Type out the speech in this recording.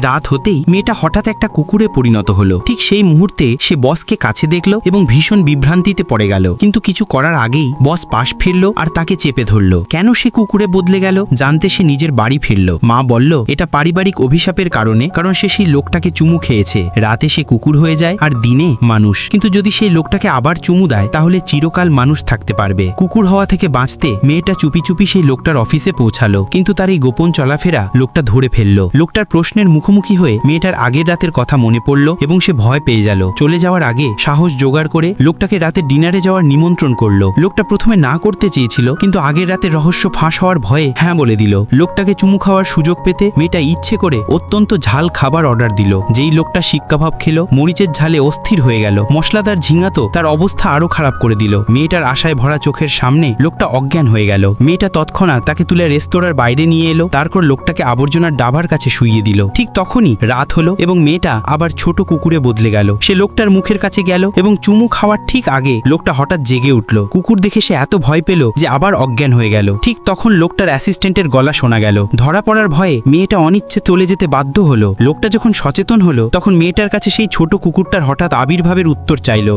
রাত হতেই মেয়েটা হঠাৎ একটা কুকুরে পরিণত হলো। ঠিক সেই মুহূর্তে সে বসকে কাছে দেখলো এবং ভীষণ বিভ্রান্তিতে পড়ে গেল। কিন্তু কিছু করার আগেই বস পাশ ফিরল আর তাকে চেপে ধরল। কেন সে কুকুরে বদলে গেল জানতে সে নিজের বাড়ি ফিরল। মা বলল এটা পারিবারিক অভিশাপের কারণে, কারণ সে সেই লোকটাকে চুমু খেয়েছে। রাতে সে কুকুর হয়ে যায় আর দিনে মানুষ। কিন্তু যদি সেই লোকটাকে আবার চুমু দেয় তাহলে চিরকাল মানুষ থাকতে পারবে। কুকুর হওয়া থেকে বাঁচতে মেয়েটা চুপি চুপি সেই লোকটার অফিসে পৌঁছালো, কিন্তু তার এই গোপন চলাফেরা লোকটা ধরে ফেলল। লোকটার প্রশ্নের মুখোমুখি হয়ে মেয়েটার আগের রাতের কথা মনে পড়ল এবং সে ভয় পেয়ে গেল। চলে যাওয়ার আগে সাহস জোগাড় করে লোকটাকে রাতে ডিনারে যাওয়ার নিমন্ত্রণ করলো। লোকটা প্রথমে না করতে চেয়েছিল, কিন্তু আগের রাতের রহস্য ফাঁস হওয়ার ভয়ে হ্যাঁ বলে দিল। লোকটাকে চুমু খাওয়ার সুযোগ পেতে মেয়েটা ইচ্ছে করে অত্যন্ত ঝাল খাবার অর্ডার দিল। যেই লোকটা শিক কাবাব খেলো মরিচের ঝালে অস্থির হয়ে গেল। মশলাদার ঝিঙা তো তার অবস্থা আরো খারাপ করে দিল। মেয়েটার আশায় ভরা চোখের সামনে লোকটা অজ্ঞান হয়ে গেল। মেয়েটা তৎক্ষণাৎ তাকে তুলে রেস্তোরাঁর বাইরে নিয়ে এলো। তারপর লোকটাকে আবর্জনার ডাবার কাছে শুইয়ে দিল। ঠিক তখনই রাত হলো এবং মেয়েটা আবার ছোট কুকুরে বদলে গেল। সে লোকটার মুখের কাছে গেল এবং চুমু খাওয়ার ঠিক আগে লোকটা হঠাৎ জেগে উঠল। কুকুর দেখে সে এত ভয় পেল যে আবার অজ্ঞান হয়ে গেল। ঠিক তখন লোকটার অ্যাসিস্ট্যান্টের গলা শোনা গেল। ধরা পড়ার ভয়ে মেয়েটা অনিচ্ছে চলে যেতে বাধ্য হলো। লোকটা যখন সচেতন হলো তখন মেয়েটার কাছে সেই ছোট কুকুরটার হঠাৎ আবির্ভাবের উত্তর চাইল।